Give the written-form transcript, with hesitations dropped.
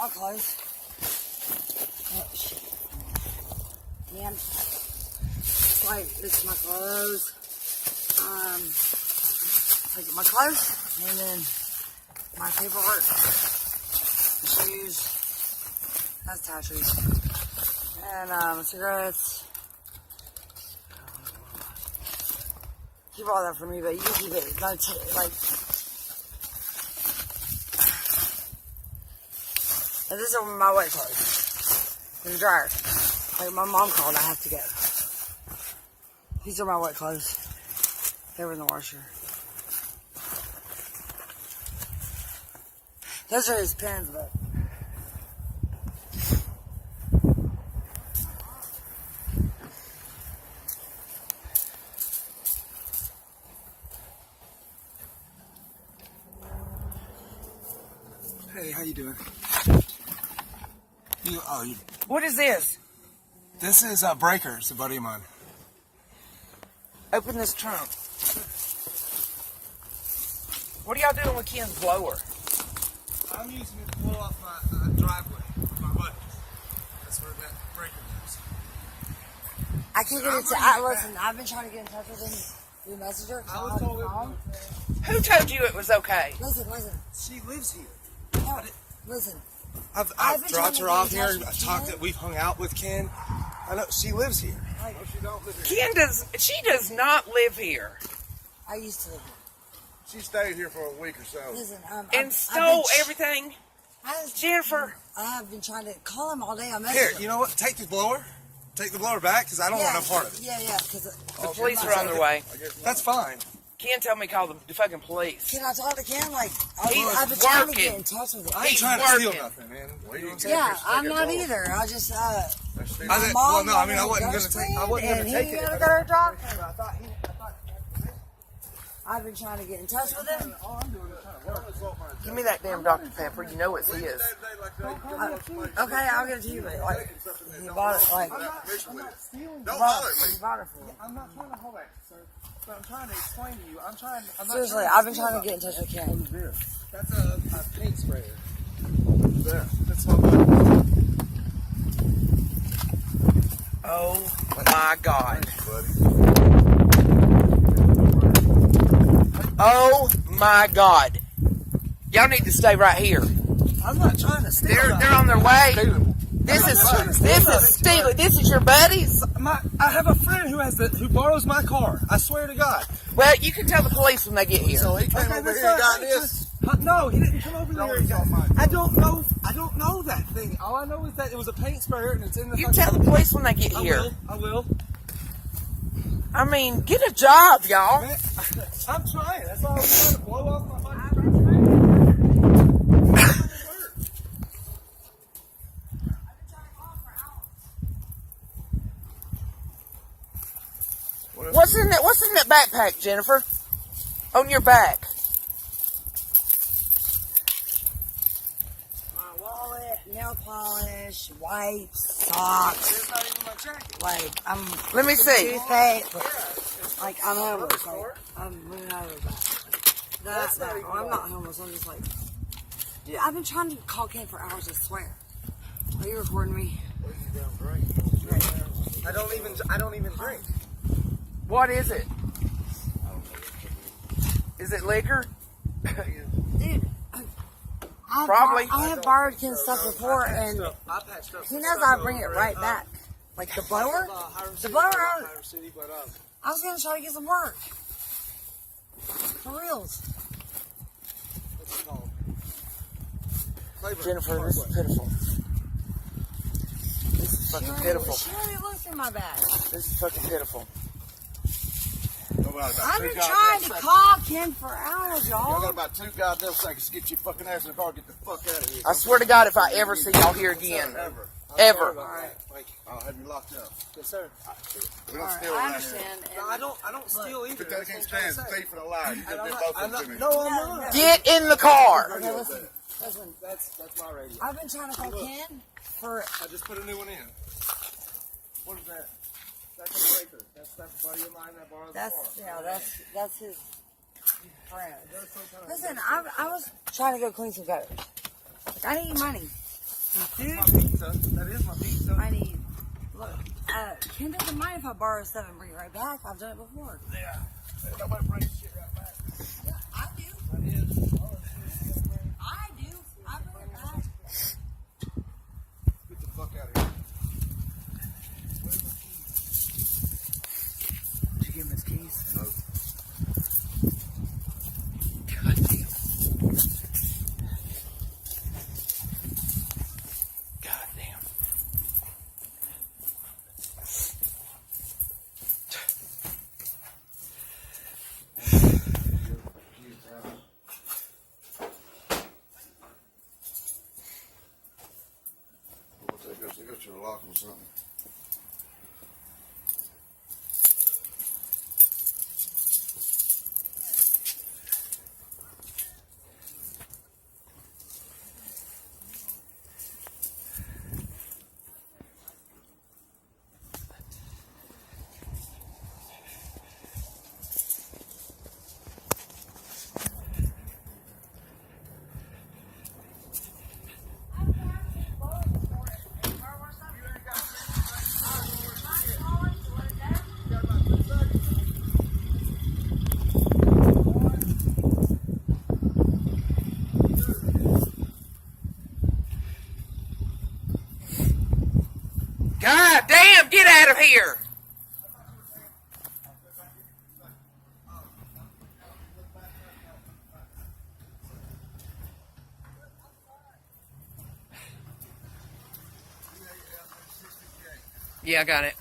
my clothes. Oh, shit. Man. It's like, this is my clothes. Take my clothes, and then my paperwork, the shoes, that's tie shoes, and cigarettes. Keep all that for me, but you can keep it. It's not like. And this is my wet clothes in the dryer. Like my mom called, I have to go. These are my wet clothes. They were in the washer. Those are his pens, but. Hey, how you doing? You. What is this? This is Breakers, a buddy of mine. Open this trunk. What are y'all doing with Ken's blower? I'm using it to blow off my driveway, my buddies. That's where that breaker is. I can't get into. Listen, I've been trying to get in touch with him through Messenger. I was told Who told you it was okay? Listen. she lives here. No, listen. I've dropped her off here. I've talked that we've hung out with Ken. I know she lives here. She don't live here. She does not live here. I used to live here. She stayed here for a week or so. Listen, And stole everything. Jennifer. I have been trying to call him all day on Here, Messenger. you know what? Take the blower. Take the blower back because I don't want no part of it. Yeah, because The police are on their way. That's fine. Ken told me to call the fucking police. Can I talk to Ken? Like, He's I've been trying to working. get in touch with him. I ain't He's trying to steal working. nothing, man. Yeah, I'm not either. I just, I wasn't gonna take. I wasn't gonna take it. I thought I've been trying to get in touch with him. Give me that damn Dr. Pepper. You know it's his. Okay, I'll get it to you. But like, he bought it. Like, Don't he holler at me. bought it for me. I'm not trying to hold that, sir. But I'm trying to explain to you. Seriously, I've been trying to get in touch with Ken. That's a paint sprayer. There. That's my buddy. Oh my God. Oh my God. Y'all need to stay right here. I'm not trying to steal. They're on their way. This is stealing. This is your buddies. I have a friend who borrows my car. I swear to God. Well, you can tell the police when they get here. So he came over here and got this. No, he didn't come over here and got mine. I don't know that thing. All I know is that it was a paint sprayer and it's in the. You tell the police when they get here. I will. I mean, get a job, y'all. Man, I'm trying. That's all I was trying to blow off my buddy's What's in that backpack, Jennifer? On your back. My wallet, nail polish, wipes, socks. It's not even my jacket. Like, Let me see. toothpaste. Like, I'm homeless. Like, I'm moving out of that. I'm not homeless. I'm just like, dude, I've been trying to call Ken for hours. I swear. Are you recording me? I don't even drink. What is it? Is it liquor? Dude, Probably. I have borrowed Ken's stuff before, and I patched up. he knows I bring it right back. Like the blower? The blower, I was going to try to get some work. For reals. What's it called? Jennifer, this is pitiful. This is fucking pitiful. She already looked in my bag. This is fucking pitiful. I've been trying to call Ken for hours, Y'all got y'all. about 2 goddamn seconds to get your fucking ass in the car and get the fuck out of here. I swear to God, if I ever see y'all here again, ever. I'll have you locked up. Yes, sir. We don't Alright, steal I around here. understand. No, I don't steal either. But that can't stand thief and a lie. You just did both of them to me. No, I'm not. Get in the car. Okay, listen. That's my radio. I've been trying to call Ken for. I just put a new one in. What is that? That's a breaker. That's a buddy of mine that borrowed the car. That's his friend. Listen, I was trying to go clean some gutters. Like, I need money. Dude, My pizza. That is my pizza. I need. Look, Ken doesn't mind if I borrow stuff and bring it right back. I've done it before. Yeah. Ain't nobody brings shit right back. Yeah, I do. That is. I do. I bring it back. Get the fuck out of here. Did you give him his keys? No. God damn. God damn. They got your lock or something. God damn, get out of here! Yeah, I got it.